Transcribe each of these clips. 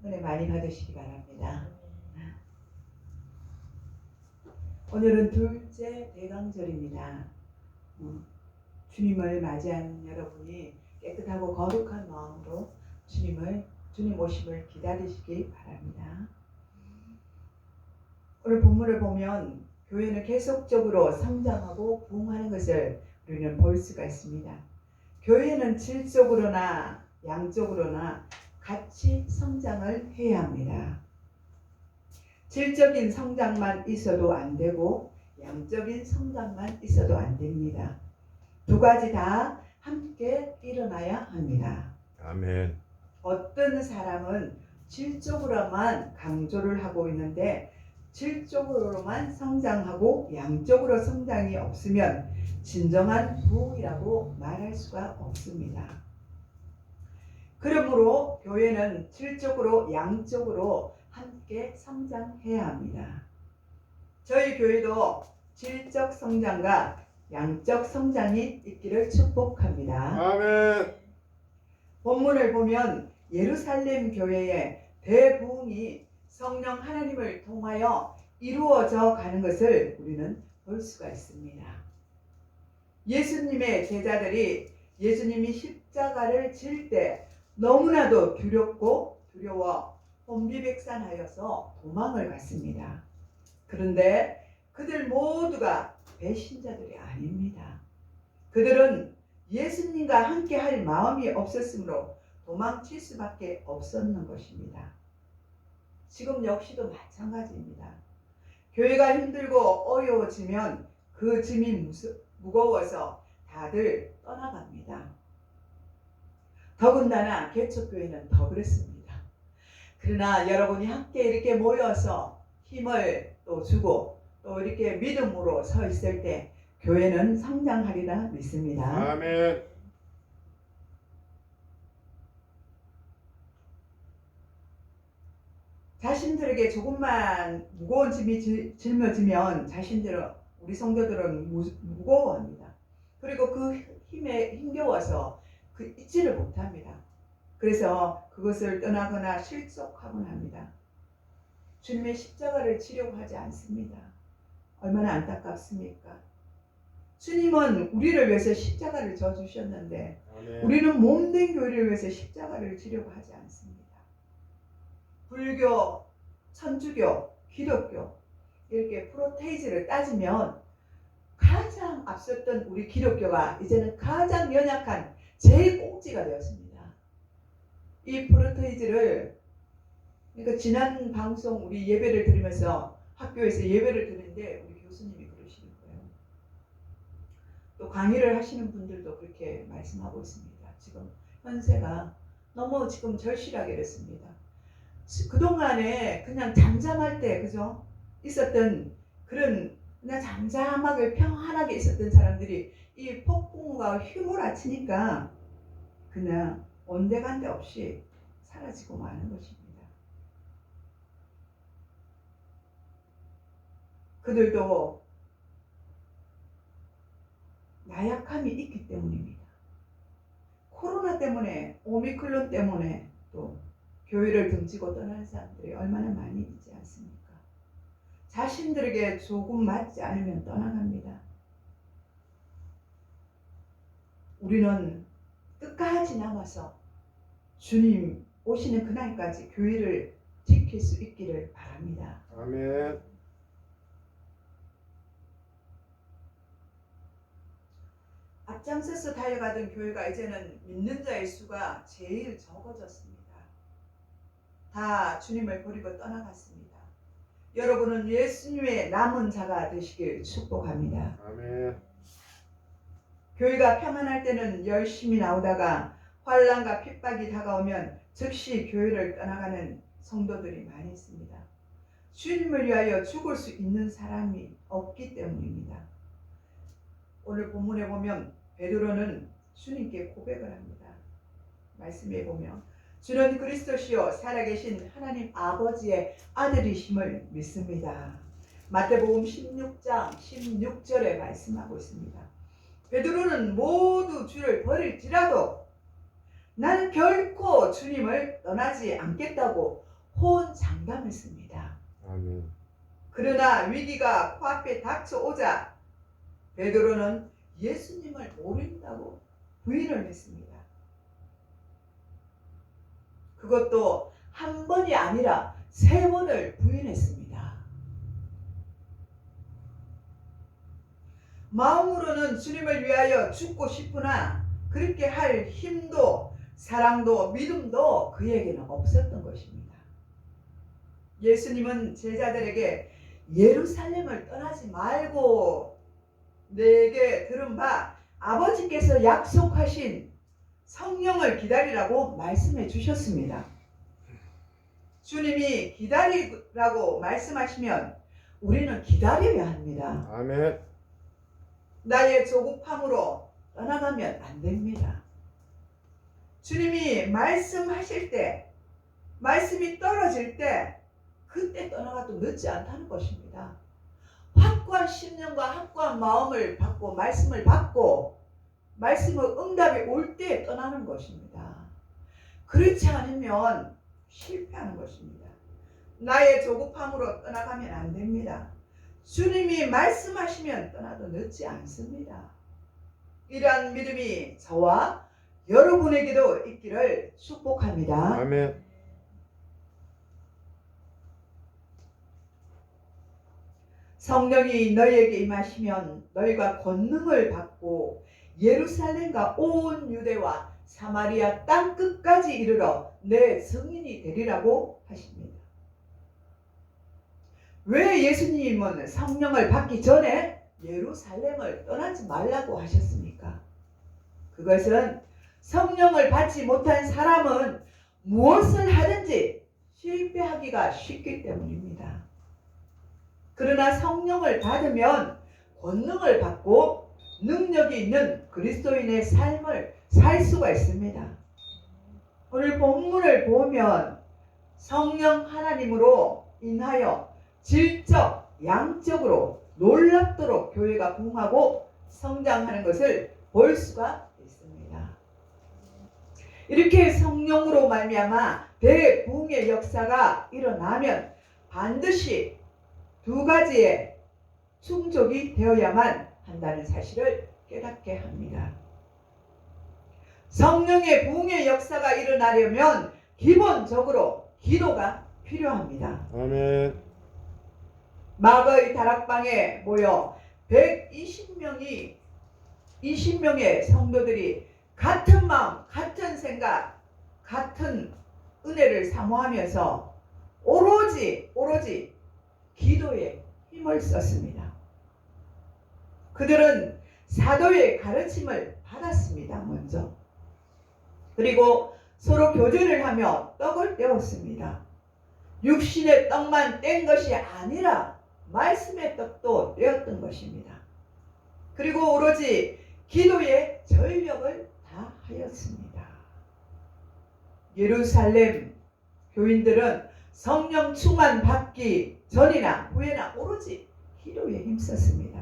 은혜 많이 받으시기 바랍니다. 오늘은 둘째 대강절입니다. 주님을 맞이하는 여러분이 깨끗하고 거룩한 마음으로 주님 오심을 기다리시기 바랍니다. 오늘 본문을 보면 교회는 계속적으로 성장하고 부흥하는 것을 우리는 볼 수가 있습니다. 교회는 질적으로나 양적으로나 같이 성장을 해야 합니다. 질적인 성장만 있어도 안 되고 양적인 성장만 있어도 안 됩니다. 두 가지 다 함께 일어나야 합니다. 아멘. 어떤 사람은 질적으로만 강조를 하고 있는데 질적으로만 성장하고 양적으로 성장이 없으면 진정한 부흥이라고 말할 수가 없습니다. 그러므로 교회는 질적으로 양적으로 함께 성장해야 합니다. 저희 교회도 질적 성장과 양적 성장이 있기를 축복합니다. 아멘. 본문을 보면 예루살렘 교회의 대부흥이 성령 하나님을 통하여 이루어져 가는 것을 우리는 볼 수가 있습니다. 예수님의 제자들이 예수님이 십자가를 질 때 너무나도 두렵고 두려워 혼비백산하여서 도망을 갔습니다. 그런데 그들 모두가 배신자들이 아닙니다. 그들은 예수님과 함께 할 마음이 없었으므로 도망칠 수밖에 없었는 것입니다. 지금 역시도 마찬가지입니다. 교회가 힘들고 어려워지면 그 짐이 무거워서 다들 떠나갑니다. 더군다나 개척교회는 더 그렇습니다. 그러나 여러분이 함께 이렇게 모여서 힘을 또 주고 또 이렇게 믿음으로 서 있을 때 교회는 성장하리라 믿습니다. 아멘. 자신들에게 조금만 무거운 짐이 짊어지면 자신들은 우리 성도들은 무거워합니다. 그리고 그 힘에 힘겨워서 잊지를 못합니다. 그래서 그것을 떠나거나 실속하곤 합니다. 주님의 십자가를 지려고 하지 않습니다. 얼마나 안타깝습니까? 주님은 우리를 위해서 십자가를 져주셨는데 아멘. 우리는 몸된 교회를 위해서 십자가를 지려고 하지 않습니다. 불교, 천주교, 기독교 이렇게 프로테이지를 따지면 가장 앞섰던 우리 기독교가 이제는 가장 연약한 제일 꽁지가 되었습니다. 이 프로테이지를 그러니까 지난 방송 우리 예배를 드리면서 학교에서 예배를 드리는데 우리 교수님이 그러시는 거예요. 또 강의를 하시는 분들도 그렇게 말씀하고 있습니다. 지금 현세가 너무 지금 절실하게 됐습니다. 그동안에 그냥 잠잠할 때 그죠? 있었던 그런 그냥 잠잠하게 평안하게 있었던 사람들이 이 폭풍과 휘몰아치니까 그냥 온데간데 없이 사라지고 마는 것입니다. 그들도 나약함이 있기 때문입니다. 코로나 때문에 오미크론 때문에 또 교회를 등지고 떠나는 사람들이 얼마나 많이 있지 않습니까? 자신들에게 조금 맞지 않으면 떠나갑니다. 우리는 끝까지 남아서 주님 오시는 그날까지 교회를 지킬 수 있기를 바랍니다. 아멘. 앞장서서 달려가던 교회가 이제는 믿는 자의 수가 제일 적어졌습니다. 다 주님을 버리고 떠나갔습니다. 여러분은 예수님의 남은 자가 되시길 축복합니다. 아멘. 교회가 평안할 때는 열심히 나오다가 환난과 핍박이 다가오면 즉시 교회를 떠나가는 성도들이 많이 있습니다. 주님을 위하여 죽을 수 있는 사람이 없기 때문입니다. 오늘 본문에 보면 베드로는 주님께 고백을 합니다. 말씀에 보면 주는 그리스도시요 살아계신 하나님 아버지의 아들이심을 믿습니다. 마태복음 16장 16절에 말씀하고 있습니다. 베드로는 모두 주를 버릴지라도 나는 결코 주님을 떠나지 않겠다고 호언장담했습니다. 아멘. 그러나 위기가 코앞에 닥쳐오자 베드로는 예수님을 모른다고 부인을 했습니다. 그것도 한 번이 아니라 3번을 부인했습니다. 마음으로는 주님을 위하여 죽고 싶으나 그렇게 할 힘도 사랑도 믿음도 그에게는 없었던 것입니다. 예수님은 제자들에게 예루살렘을 떠나지 말고 내게 들은 바 아버지께서 약속하신 성령을 기다리라고 말씀해 주셨습니다. 주님이 기다리라고 말씀하시면 우리는 기다려야 합니다. 아멘. 나의 조급함으로 떠나가면 안 됩니다. 주님이 말씀하실 때, 말씀이 떨어질 때 그때 떠나가도 늦지 않다는 것입니다. 확고한 심령과 확고한 마음을 받고 말씀을 받고 말씀의 응답이 올 때 떠나는 것입니다. 그렇지 않으면 실패하는 것입니다. 나의 조급함으로 떠나가면 안 됩니다. 주님이 말씀하시면 떠나도 늦지 않습니다. 이러한 믿음이 저와 여러분에게도 있기를 축복합니다. 아멘. 성령이 너희에게 임하시면 너희가 권능을 받고 예루살렘과 온 유대와 사마리아 땅 끝까지 이르러 내 증인이 되리라고 하십니다. 왜 예수님은 성령을 받기 전에 예루살렘을 떠나지 말라고 하셨습니까? 그것은 성령을 받지 못한 사람은 무엇을 하든지 실패하기가 쉽기 때문입니다. 그러나 성령을 받으면 권능을 받고 능력이 있는 그리스도인의 삶을 살 수가 있습니다. 오늘 본문을 보면 성령 하나님으로 인하여 질적, 양적으로 놀랍도록 교회가 부흥하고 성장하는 것을 볼 수가 있습니다. 이렇게 성령으로 말미암아 대부흥의 역사가 일어나면 반드시 2가지의 충족이 되어야만 한다는 사실을 깨닫게 합니다. 성령의 부흥의 역사가 일어나려면 기본적으로 기도가 필요합니다. 아멘. 마가의 다락방에 모여 120명의 성도들이 같은 마음, 같은 생각, 같은 은혜를 사모하면서 오로지 기도에 힘을 썼습니다. 그들은 사도의 가르침을 받았습니다. 먼저. 그리고 서로 교제를 하며 떡을 떼었습니다. 육신의 떡만 뗀 것이 아니라 말씀의 떡도 떼었던 것입니다. 그리고 오로지 기도에 전력을 다하였습니다. 예루살렘 교인들은 성령 충만 받기 전이나 후에나 오로지 기도에 힘썼습니다.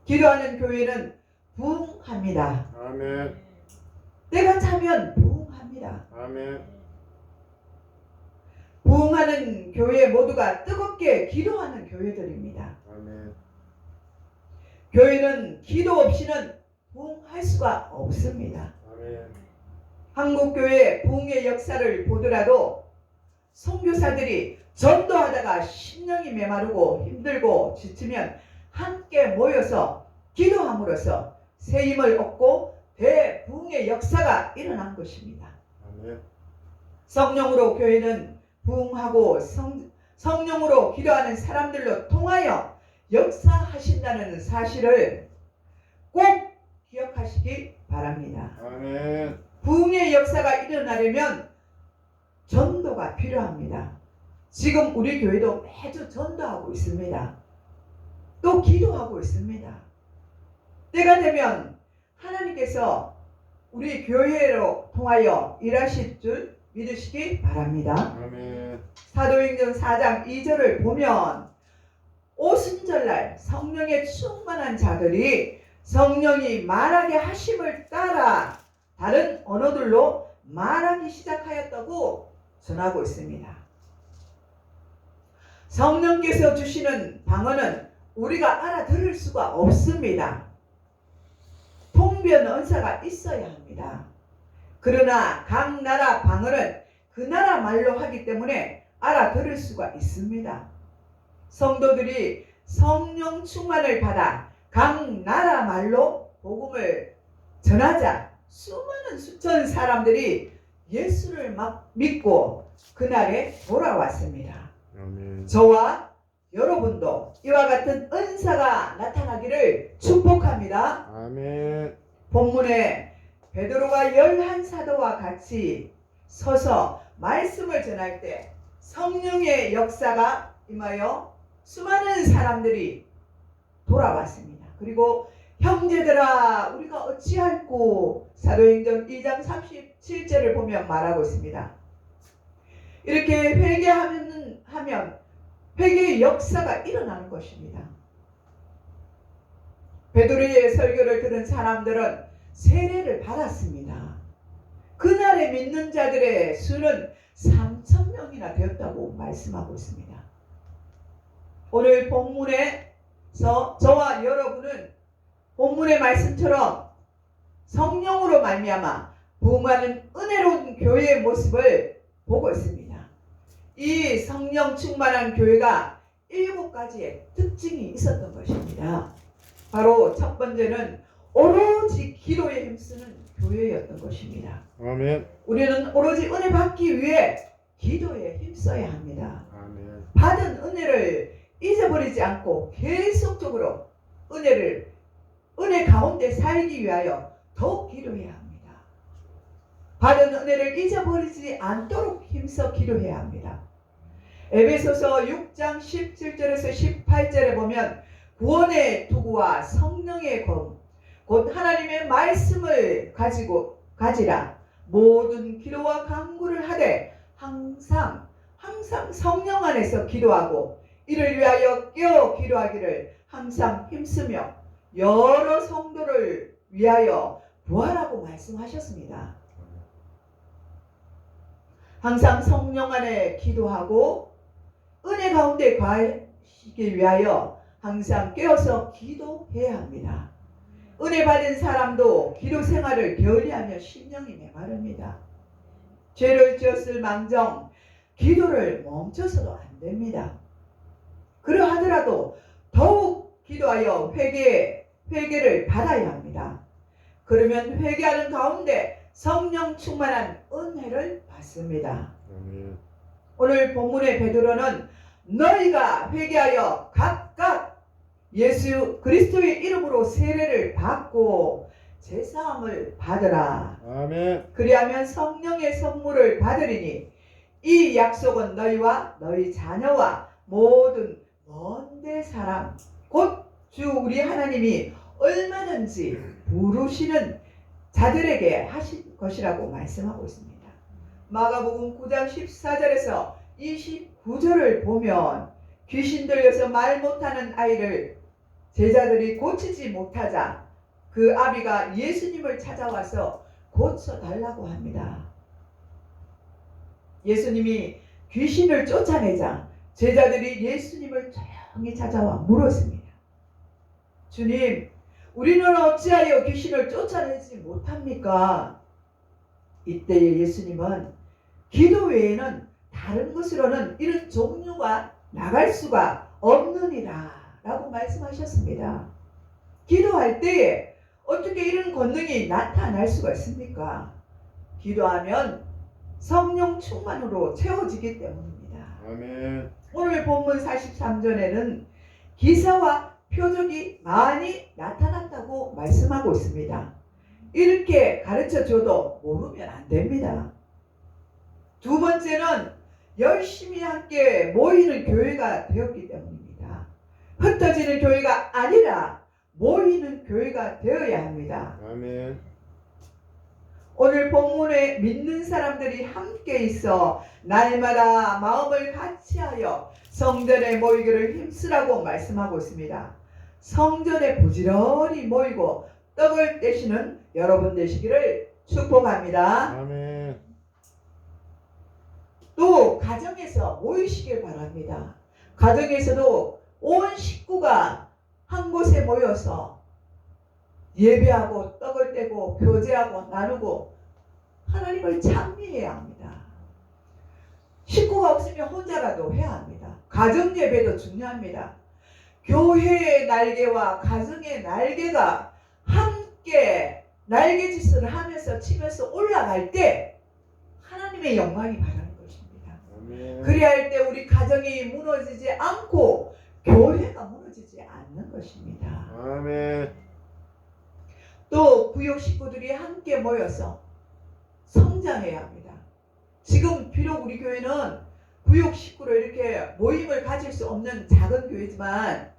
기도하는 교회는 부흥합니다. 아멘. 때가 차면 부흥합니다. 아멘. 부흥하는 교회 모두가 뜨겁게 기도하는 교회들입니다. 아멘. 교회는 기도 없이는 부흥할 수가 없습니다. 아멘. 한국교회 부흥의 역사를 보더라도 선교사들이 전도하다가 심령이 메마르고 힘들고 지치면 함께 모여서 기도함으로써 새 힘을 얻고 대부흥의 역사가 일어난 것입니다. 아멘. 성령으로 교회는 부흥하고 성령으로 기도하는 사람들로 통하여 역사하신다는 사실을 꼭 기억하시기 바랍니다. 아멘. 부흥의 역사가 일어나려면 전도가 필요합니다. 지금 우리 교회도 매주 전도하고 있습니다. 또 기도하고 있습니다. 때가 되면 하나님께서 우리 교회로 통하여 일하실 줄 믿으시기 바랍니다. 아멘. 사도행전 4장 2절을 보면 오순절날 성령에 충만한 자들이 성령이 말하게 하심을 따라 다른 언어들로 말하기 시작하였다고 전하고 있습니다. 성령께서 주시는 방언은 우리가 알아들을 수가 없습니다. 통변 은사가 있어야 합니다. 그러나 각 나라 방언은 그 나라 말로 하기 때문에 알아들을 수가 있습니다. 성도들이 성령 충만을 받아 각 나라 말로 복음을 전하자 수많은 수천 사람들이 예수를 막 믿고 그날에 돌아왔습니다. 아멘. 저와 여러분도 이와 같은 은사가 나타나기를 축복합니다. 아멘. 본문에 베드로가 11사도와 같이 서서 말씀을 전할 때 성령의 역사가 임하여 수많은 사람들이 돌아왔습니다. 그리고 형제들아 우리가 어찌할꼬 사도행전 2장 37절을 보면 말하고 있습니다. 이렇게 회개하면 회개의 역사가 일어나는 것입니다. 베드로의 설교를 들은 사람들은 세례를 받았습니다. 그날에 믿는 자들의 수는 3,000명이나 되었다고 말씀하고 있습니다. 오늘 본문에서 저와 여러분은 본문의 말씀처럼 성령으로 말미암아 부흥하는 은혜로운 교회의 모습을 보고 있습니다. 이 성령 충만한 교회가 7가지의 특징이 있었던 것입니다. 바로 첫 번째는 오로지 기도에 힘쓰는 교회였던 것입니다. 아멘. 우리는 오로지 은혜 받기 위해 기도에 힘써야 합니다. 아멘. 받은 은혜를 잊어버리지 않고 계속적으로 은혜 가운데 살기 위하여 더욱 기도해야 합니다. 받은 은혜를 잊어버리지 않도록 힘써 기도해야 합니다. 에베소서 6장 17절에서 18절에 보면 구원의 투구와 성령의 검 곧 하나님의 말씀을 가지라 모든 기도와 간구를 하되 항상 성령 안에서 기도하고 이를 위하여 깨어 기도하기를 항상 힘쓰며 여러 성도를 위하여 구하라고 말씀하셨습니다. 항상 성령 안에 기도하고 은혜 가운데 거하시기 위하여 항상 깨어서 기도해야 합니다. 은혜 받은 사람도 기도 생활을 게을리하며 심령이 메마릅니다. 죄를 지었을 망정 기도를 멈춰서도 안 됩니다. 그러하더라도 더욱 기도하여 회개를 받아야 합니다. 그러면 회개하는 가운데 성령 충만한 은혜를 받습니다. 아멘. 오늘 본문의 베드로는 너희가 회개하여 각각 예수 그리스도의 이름으로 세례를 받고 제사함을 받으라. 아멘. 그리하면 성령의 선물을 받으리니 이 약속은 너희와 너희 자녀와 모든 먼데 사람 곧 주 우리 하나님이 얼마든지 부르시는 자들에게 하실 것이라고 말씀하고 있습니다. 마가복음 9장 14절에서 29절을 보면 귀신 들려서 말 못하는 아이를 제자들이 고치지 못하자 그 아비가 예수님을 찾아와서 고쳐달라고 합니다. 예수님이 귀신을 쫓아내자 제자들이 예수님을 조용히 찾아와 물었습니다. 주님, 우리는 어찌하여 귀신을 쫓아내지 못합니까? 이때에 예수님은 기도 외에는 다른 것으로는 이런 종류가 나갈 수가 없느니라 라고 말씀하셨습니다. 기도할 때에 어떻게 이런 권능이 나타날 수가 있습니까? 기도하면 성령 충만으로 채워지기 때문입니다. 아멘. 오늘 본문 43절에는 기사와 표적이 많이 나타났다고 말씀하고 있습니다. 이렇게 가르쳐줘도 모르면 안 됩니다. 두 번째는 열심히 함께 모이는 교회가 되었기 때문입니다. 흩어지는 교회가 아니라 모이는 교회가 되어야 합니다. 아멘. 오늘 본문에 믿는 사람들이 함께 있어 날마다 마음을 같이하여 성전에 모이기를 힘쓰라고 말씀하고 있습니다. 성전에 부지런히 모이고 떡을 떼시는 여러분 되시기를 축복합니다. 아멘. 또 가정에서 모이시길 바랍니다. 가정에서도 온 식구가 한 곳에 모여서 예배하고 떡을 떼고 교제하고 나누고 하나님을 찬미해야 합니다. 식구가 없으면 혼자라도 해야 합니다. 가정 예배도 중요합니다. 교회의 날개와 가정의 날개가 함께 날개짓을 하면서 치면서 올라갈 때 하나님의 영광이 바라는 것입니다. 아멘. 그래야 할 때 우리 가정이 무너지지 않고 교회가 무너지지 않는 것입니다. 아멘. 또 구역 식구들이 함께 모여서 성장해야 합니다. 지금 비록 우리 교회는 구역 식구로 이렇게 모임을 가질 수 없는 작은 교회지만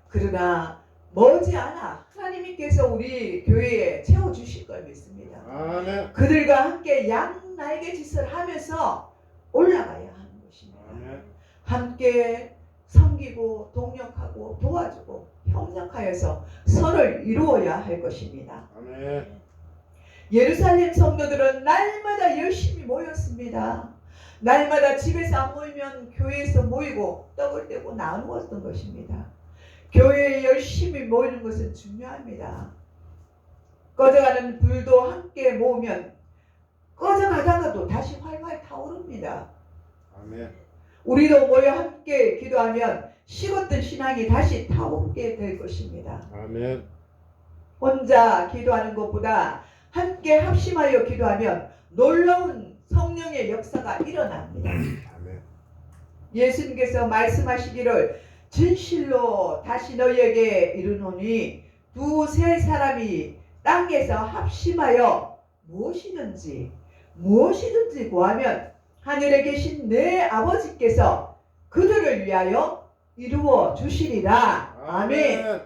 그러나 머지않아 하나님께서 우리 교회에 채워주실 걸 믿습니다. 아멘. 그들과 함께 양날개짓을 하면서 올라가야 하는 것입니다. 아멘. 함께 섬기고 동력하고 도와주고 협력하여서 선을 이루어야 할 것입니다. 아멘. 예루살렘 성도들은 날마다 열심히 모였습니다. 날마다 집에서 안 모이면 교회에서 모이고 떡을 떼고 나누었던 것입니다. 교회에 열심히 모이는 것은 중요합니다. 꺼져가는 불도 함께 모으면 꺼져가다가도 다시 활활 타오릅니다. 아멘. 우리도 모여 함께 기도하면 식었던 신앙이 다시 타오르게 될 것입니다. 아멘. 혼자 기도하는 것보다 함께 합심하여 기도하면 놀라운 성령의 역사가 일어납니다. 아멘. 예수님께서 말씀하시기를 진실로 다시 너희에게 이르노니 두세 사람이 땅에서 합심하여 무엇이든지 구하면 하늘에 계신 내 아버지께서 그들을 위하여 이루어 주시리라. 아멘.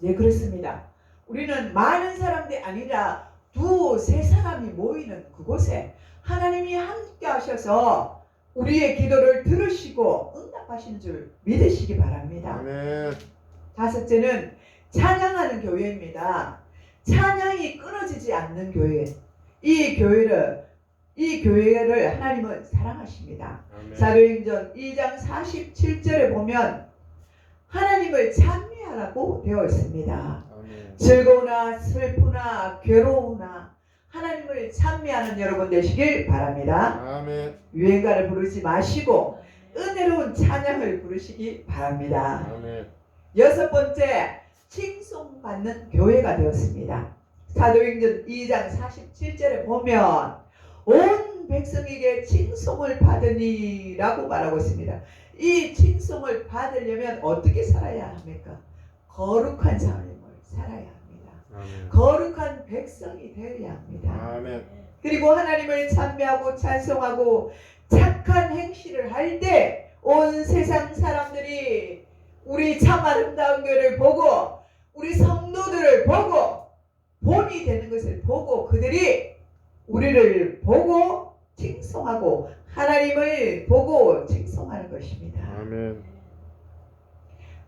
예, 그렇습니다. 우리는 많은 사람들이 아니라 두세 사람이 모이는 그곳에 하나님이 함께 하셔서 우리의 기도를 들으시고 응답하시는 줄 믿으시기 바랍니다. 아멘. 다섯째는 찬양하는 교회입니다. 찬양이 끊어지지 않는 교회. 이 교회를 하나님은 사랑하십니다. 아멘. 사도행전 2장 47절에 보면 하나님을 찬미하라고 되어 있습니다. 아멘. 즐거우나 슬프나 괴로우나 하나님을 찬미하는 여러분 되시길 바랍니다. 아멘. 유행가를 부르지 마시고 은혜로운 찬양을 부르시기 바랍니다. 아멘. 여섯 번째, 칭송받는 교회가 되었습니다. 사도행전 2장 47절에 보면 온 백성에게 칭송을 받으니라고 말하고 있습니다. 이 칭송을 받으려면 어떻게 살아야 합니까? 거룩한 삶을 살아야 합니다. 아멘. 거룩한 백성이 되어야 합니다. 아멘. 그리고 하나님을 찬미하고 찬송하고 착한 행실을 할 때 온 세상 사람들이 우리 참 아름다운 교회를 보고 우리 성도들을 보고 본이 되는 것을 보고 그들이 우리를 보고 칭송하고 하나님을 보고 칭송하는 것입니다. 아멘.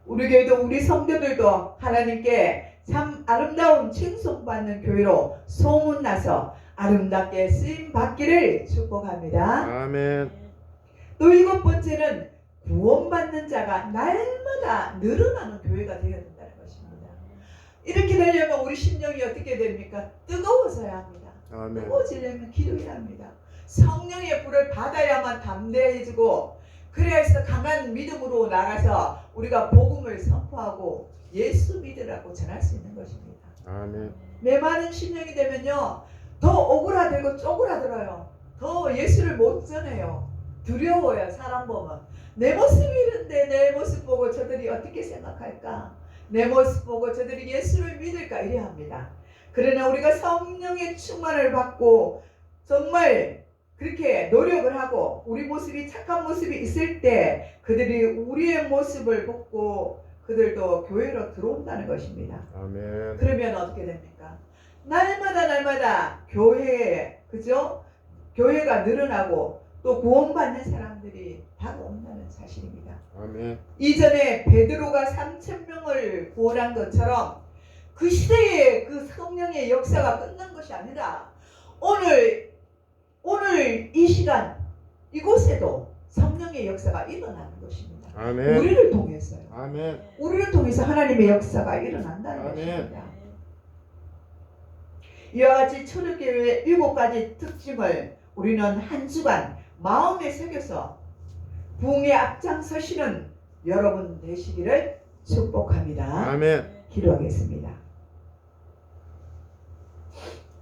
우리 교회도 우리 성도들도 하나님께 참 아름다운 칭송받는 교회로 소문나서 아름답게 쓰임 받기를 축복합니다. 아멘. 또 일곱 번째는 구원받는 자가 날마다 늘어나는 교회가 되어야 된다는 것입니다. 이렇게 되려면 우리 심령이 어떻게 됩니까? 뜨거워져야 합니다. 아멘. 뜨거워지려면 기도해야 합니다. 성령의 불을 받아야만 담대해지고 그래야 해서 강한 믿음으로 나가서 우리가 복음을 선포하고 예수 믿으라고 전할 수 있는 것입니다. 아멘. 메마른 심령이 되면요 더 오그라들고 쪼그라들어요. 더 예수를 못 전해요. 두려워요. 사람 보면 내 모습이 이런데 내 모습 보고 저들이 어떻게 생각할까? 내 모습 보고 저들이 예수를 믿을까? 이래야 합니다. 그러나 우리가 성령의 충만을 받고 정말 그렇게 노력을 하고 우리 모습이 착한 모습이 있을 때 그들이 우리의 모습을 보고 그들도 교회로 들어온다는 것입니다. 아멘. 그러면 어떻게 됩니까? 날마다 교회에 그죠? 교회가 늘어나고 또 구원받는 사람들이 다가온다는 사실입니다. 아멘. 이전에 베드로가 3,000명을 구원한 것처럼 그 시대에 그 성령의 역사가 끝난 것이 아니라 오늘 이 시간 이곳에도 성령의 역사가 일어나는 것입니다. 아멘. 우리를 통해서요. 아멘. 우리를 통해서 하나님의 역사가 일어난다는 아멘. 것입니다. 이와 같이 초대교회의 7가지 특징을 우리는 한 주간 마음에 새겨서 부흥에 앞장서시는 여러분 되시기를 축복합니다. 아멘. 기도하겠습니다.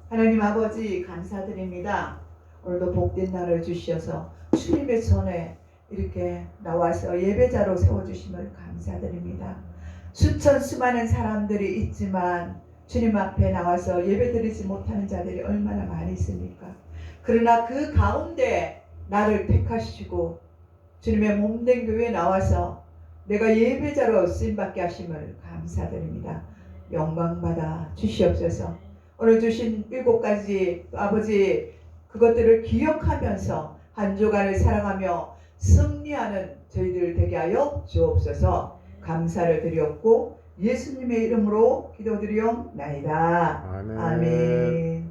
하나님 아버지 감사드립니다. 오늘도 복된 날을 주셔서 주님의 전에 이렇게 나와서 예배자로 세워주심을 감사드립니다. 수천 수많은 사람들이 있지만 주님 앞에 나와서 예배드리지 못하는 자들이 얼마나 많이 있습니까? 그러나 그 가운데 나를 택하시고 주님의 몸된 교회에 나와서 내가 예배자로 쓰임받게 하심을 감사드립니다. 영광받아 주시옵소서. 오늘 주신 7가지 아버지 그것들을 기억하면서 한 주간을 사랑하며 승리하는 저희들 되게 하여 주옵소서. 감사를 드렸고 예수님의 이름으로 기도드리옵나이다. 아멘. 아멘.